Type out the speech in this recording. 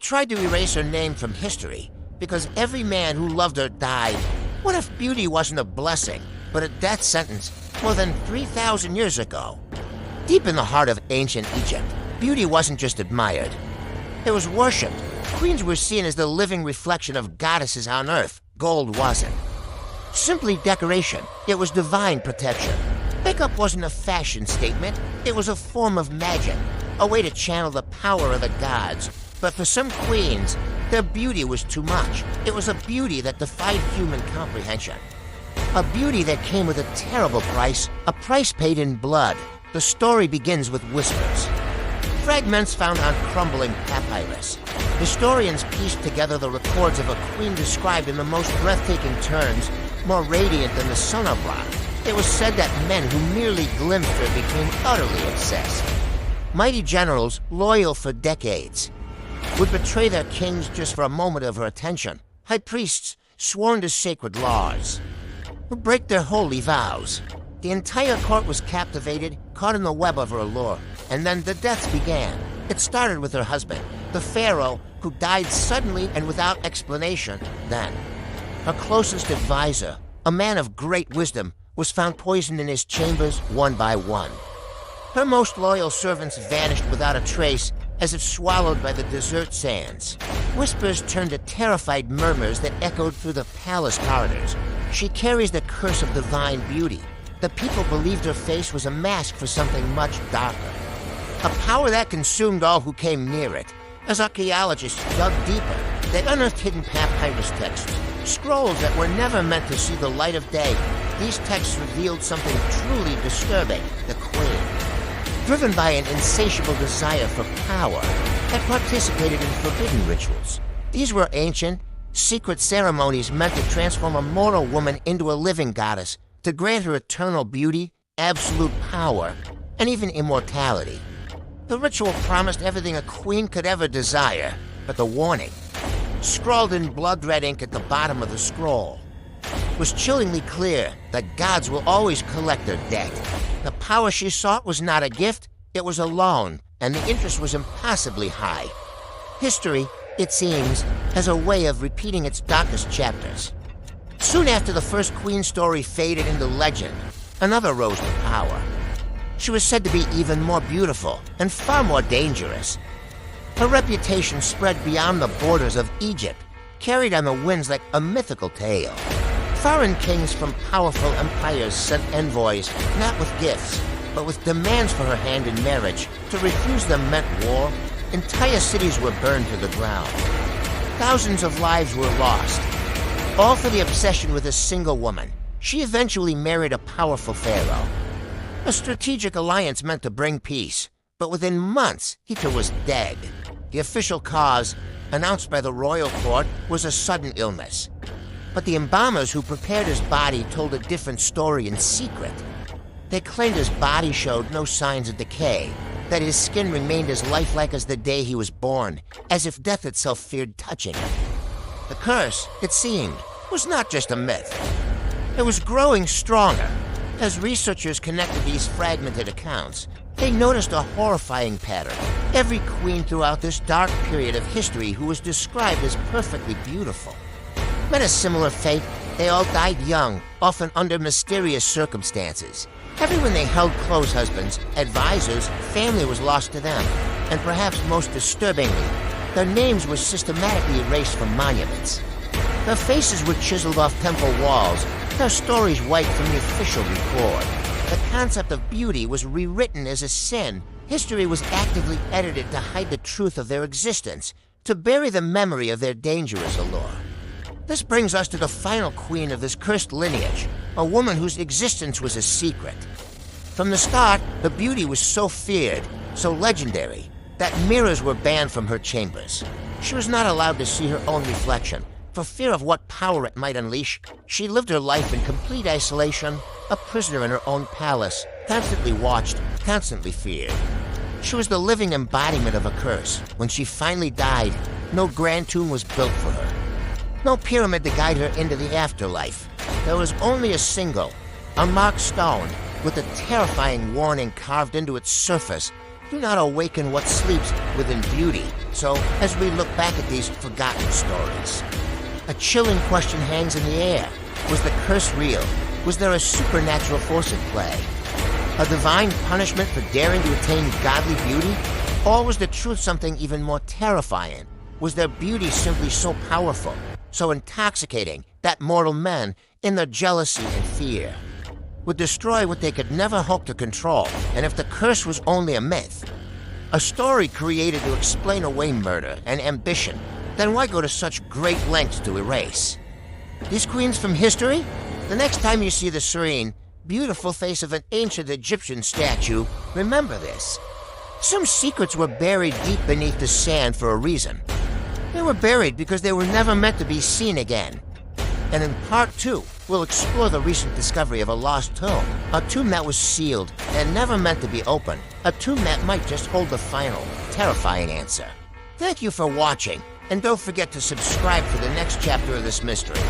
tried to erase her name from history because every man who loved her died. What if beauty wasn't a blessing, but a death sentence more than 3,000 years ago? Deep in the heart of ancient Egypt, beauty wasn't just admired. It was worshipped. Queens were seen as the living reflection of goddesses on earth. Gold wasn't simply decoration, it was divine protection. Makeup wasn't a fashion statement, it was a form of magic, a way to channel the power of the gods. But for some queens, their beauty was too much. It was a beauty that defied human comprehension. A beauty that came with a terrible price, a price paid in blood. The story begins with whispers. Fragments found on crumbling papyrus. Historians pieced together the records of a queen described in the most breathtaking terms, more radiant than the sun of rock. It was said that men who merely glimpsed her became utterly obsessed. Mighty generals, loyal for decades, would betray their kings just for a moment of her attention. High priests, sworn to sacred laws, would break their holy vows. The entire court was captivated, caught in the web of her allure, and then the deaths began. It started with her husband, the pharaoh, who died suddenly and without explanation. Then, her closest advisor, a man of great wisdom, was found poisoned in his chambers one by one. Her most loyal servants vanished without a trace, as if swallowed by the desert sands. Whispers turned to terrified murmurs that echoed through the palace corridors. She carries the curse of divine beauty. The people believed her face was a mask for something much darker. A power that consumed all who came near it. As archaeologists dug deeper, they unearthed hidden papyrus texts, scrolls that were never meant to see the light of day. These texts revealed something truly disturbing. The queen, driven by an insatiable desire for power, had participated in forbidden rituals. These were ancient, secret ceremonies meant to transform a mortal woman into a living goddess, to grant her eternal beauty, absolute power, and even immortality. The ritual promised everything a queen could ever desire, but the warning, scrawled in blood-red ink at the bottom of the scroll, was chillingly clear that gods will always collect their debt. The power she sought was not a gift, it was a loan, and the interest was impossibly high. History, it seems, has a way of repeating its darkest chapters. Soon after the first queen story faded into legend, another rose to power. She was said to be even more beautiful and far more dangerous. Her reputation spread beyond the borders of Egypt, carried on the winds like a mythical tale. Foreign kings from powerful empires sent envoys, not with gifts, but with demands for her hand in marriage. To refuse them meant war. Entire cities were burned to the ground. Thousands of lives were lost, all for the obsession with a single woman. She eventually married a powerful pharaoh. A strategic alliance meant to bring peace, but within months, Hita was dead. The official cause, announced by the royal court, was a sudden illness. But the embalmers who prepared his body told a different story in secret. They claimed his body showed no signs of decay, that his skin remained as lifelike as the day he was born, as if death itself feared touching him. The curse, it seemed, was not just a myth. It was growing stronger. As researchers connected these fragmented accounts, they noticed a horrifying pattern. Every queen throughout this dark period of history who was described as perfectly beautiful met a similar fate. They all died young, often under mysterious circumstances. Everyone they held close husbands, advisors, family was lost to them. And perhaps most disturbingly, their names were systematically erased from monuments. Their faces were chiseled off temple walls, their stories wiped from the official record. The concept of beauty was rewritten as a sin. History was actively edited to hide the truth of their existence, to bury the memory of their dangerous allure. This brings us to the final queen of this cursed lineage, a woman whose existence was a secret. From the start, her beauty was so feared, so legendary, that mirrors were banned from her chambers. She was not allowed to see her own reflection. For fear of what power it might unleash, she lived her life in complete isolation, a prisoner in her own palace, constantly watched, constantly feared. She was the living embodiment of a curse. When she finally died, no grand tomb was built for her. No pyramid to guide her into the afterlife. There was only a single, unmarked stone with a terrifying warning carved into its surface. do not awaken what sleeps within beauty. So, as we look back at these forgotten stories, a chilling question hangs in the air. Was the curse real? Was there a supernatural force at play? A divine punishment for daring to attain godly beauty? Or was the truth something even more terrifying? Was their beauty simply so powerful, so intoxicating, that mortal men, in their jealousy and fear, would destroy what they could never hope to control? And if the curse was only a myth, a story created to explain away murder and ambition, then why go to such great lengths to erase these queens from history? The next time you see the serene, beautiful face of an ancient Egyptian statue, remember this. Some secrets were buried deep beneath the sand for a reason. They were buried because they were never meant to be seen again. And in Part 2, we'll explore the recent discovery of a lost tomb. A tomb that was sealed and never meant to be opened. A tomb that might just hold the final, terrifying answer. Thank you for watching, and don't forget to subscribe for the next chapter of this mystery.